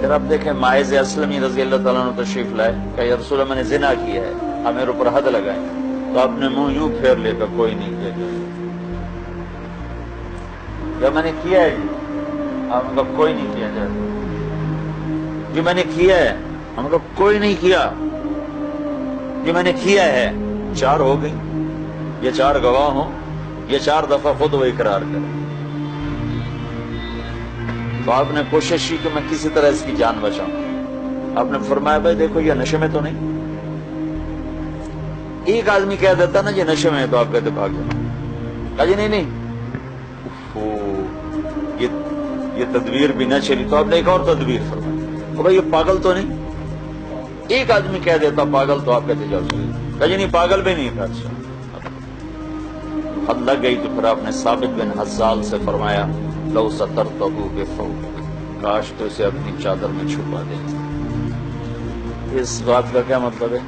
پھر آپ دیکھیں ماعز اسلمی رضی اللہ تعالیٰ عنہ تشریف لائے کہ یا رسول اللہ میں نے زنا کیا ہے، آپ میرے اوپر حد لگائیں، تو آپ نے منہ یوں پھیر لے کر کوئی نہیں کیا جب میں نے کیا ہے جی، آپ نے کہا کوئی نہیں کیا جائے جی میں نے کیا ہے، ہم نے کہا کوئی نہیں کیا جی میں نے کیا ہے، 4 ہو گئی، یہ 4 گواہ ہوں، یہ 4 دفعہ خود وہ اقرار کرے۔ تو آپ نے کوشش کی کہ میں کسی طرح اس کی جان بچاؤں، آپ نے فرمایا بھائی دیکھو یہ نشے میں تو نہیں۔ ایک آدمی کہہ دیتا نا یہ نشے میں ہے تو آپ کہتے بھاگ جاؤ، کہا جی نہیں یہ تدبیر بھی نہ چلی، تو آپ نے ایک اور تدبیر فرمائی، بھائی یہ پاگل تو نہیں۔ ایک آدمی کہہ دیتا پاگل تو آپ کہتے جاؤ سوئی، کہا جی نہیں پاگل بھی نہیں تھا۔ حد لگ گئی تو پھر آپ نے ثابت بن حزال سے فرمایا لو سترتہ بفوق، کاش تو اسے اپنی چادر میں چھپا دے۔ اس بات کا کیا مطلب ہے؟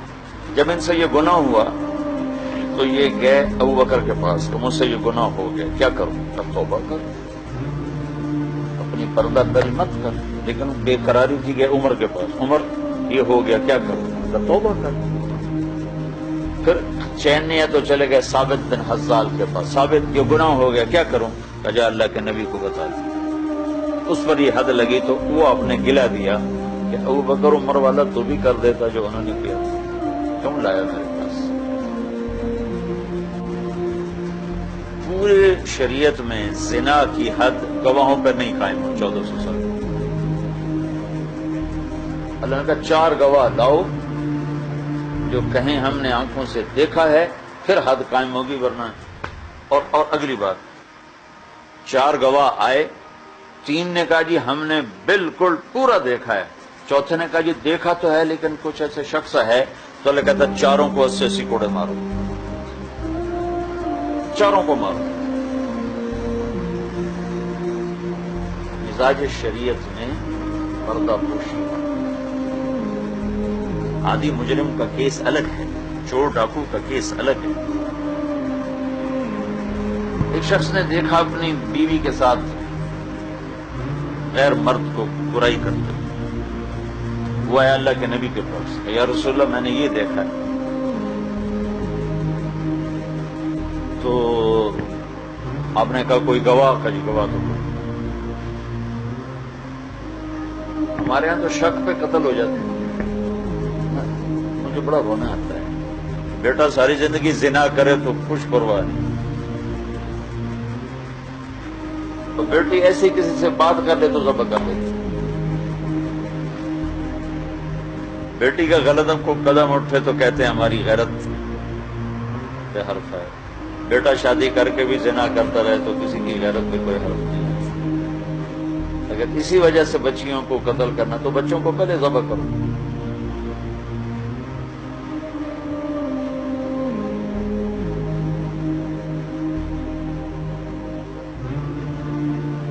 جب ان سے یہ گناہ ہوا تو یہ گئے ابو بکر کے پاس کہ مجھ سے یہ گناہ ہو گیا، کیا کروں؟ تب توبہ کر، اپنی پردہ داری مت کر، لیکن بے قراری تھی، گئے عمر کے پاس، عمر یہ ہو گیا کیا کروں؟ تب توبہ کر۔ پھر چین نہیں ہے تو چلے گئے ثابت بن حزال کے پاس، ثابت یہ گناہ ہو گیا کیا کروں؟ کہا اللہ کے نبی کو بتا دیا۔ اس پر یہ حد لگی تو وہ آپ نے گلا دیا کہ ابو بکر عمر والا تو بھی کر دیتا جو انہوں نے کیا، کیوں لایا میرے پاس؟ پورے شریعت میں زنا کی حد گواہوں پر نہیں قائم ہو 1400 سال۔ اللہ نے کہا 4 گواہ لاؤ جو کہیں ہم نے آنکھوں سے دیکھا ہے، پھر حد قائم ہوگی، ورنہ۔ اور اگلی بات، 4 گواہ آئے، 3 نے کہا جی ہم نے بالکل پورا دیکھا ہے، چوتھے نے کہا جی دیکھا تو ہے لیکن کچھ ایسے شخص ہے، تو اللہ کہتا 4 کو 80 کوڑے مارو، 4 کو مارو۔ مزاج شریعت میں پردہ پوشی، عادی مجرم کا کیس الگ ہے، چور ڈاکو کا کیس الگ ہے۔ ایک شخص نے دیکھا اپنی بیوی کے ساتھ غیر مرد کو برائی کرتے، وہ آیا اللہ کے نبی کے پاس، یا رسول اللہ میں نے یہ دیکھا ہے۔ تو آپ نے کہا کوئی گواہ؟ کا جی گواہ تو کوئی۔ ہمارے ہاں تو شک پہ قتل ہو جاتے ہیں، مجھے بڑا رونا آتا ہے، بیٹا ساری زندگی زنا کرے تو کچھ پرواہ نہیں، تو بیٹی ایسی کسی سے بات کر لے تو ذبح کر لیتی، بیٹی کا غلط کو قدم اٹھے تو کہتے ہیں ہماری غیرت پہ حرف ہے، بیٹا شادی کر کے بھی زنا کرتا رہے تو کسی کی غیرت پہ کوئی حرف نہیں ہے۔ اگر اسی وجہ سے بچیوں کو قتل کرنا تو بچوں کو پہلے ذبح کرو۔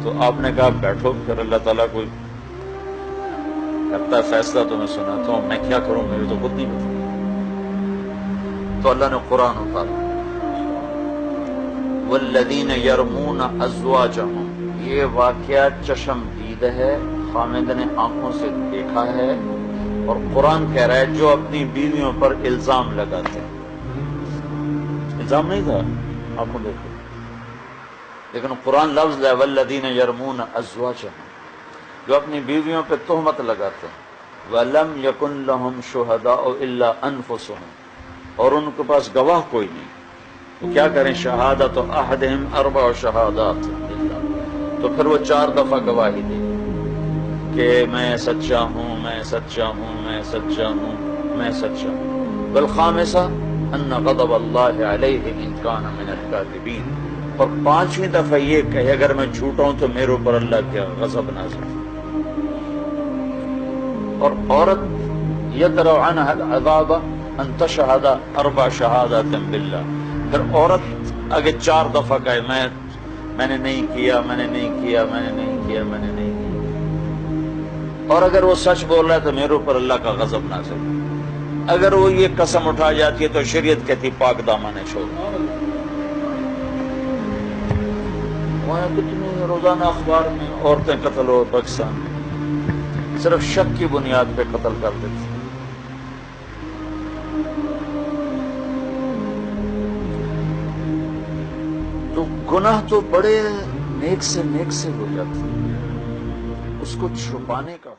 تو آپ نے کہا بیٹھو، پھر اللہ تعالیٰ کوئی کرتا ہے فیصلہ تو میں سناتا ہوں، میں کیا کروں مجھے تو خود نہیں پتا۔ تو اللہ نے قرآن اتارا، والذین یرمون ازواجہم، یہ واقعہ چشم دید ہے، خامد نے آنکھوں سے دیکھا ہے، اور قرآن کہہ رہا ہے جو اپنی بیویوں پر الزام لگاتے ہیں، الزام نہیں تھا آپ کو دیکھو، لیکن قرآن لفظ ہے والذین یرمون ازواجہم، جو اپنی بیویوں پہ تہمت لگاتے ہیں، وَلَمْ يَكُنْ لَهُمْ شُهَدَاءُ إِلَّا أَنفُسُهُمْ، اور ان کے پاس گواہ کوئی نہیں، تو کیا کریں؟ شہادت احدہم 4 شہادات باللہ، تو پھر وہ 4 دفعہ گواہی دے کہ میں سچا ہوں، میں سچا ہوں، میں سچا ہوں، میں سچا ہوں، والخامسہ ان غضب اللہ علیہ ان کان من الکاذبین، اور 5ویں دفعہ یہ کہے اگر میں جھوٹا ہوں تو میرے اوپر اللہ کے غضب نازل۔ اور عورت یدرأ عنها العذاب ان تشہد 4 شہادات باللہ، پھر عورت اگر 4 دفعہ کہے میں نے نہیں کیا، میں نے نہیں کیا، میں نے نہیں کیا، میں نے نہیں کیا، اور اگر وہ سچ بول رہا ہے تو میرے اوپر اللہ کا غضب نازل۔ اگر وہ یہ قسم اٹھا جاتی ہے تو شریعت کہتی پاک دامن ہے، چھوڑ۔ وہاں کتنی روزانہ اخبار میں عورتیں قتل ہو پاکستان میں، صرف شک کی بنیاد پہ قتل کر دیتے. تو گناہ تو بڑے نیک سے ہو جاتے، اس کو چھپانے کا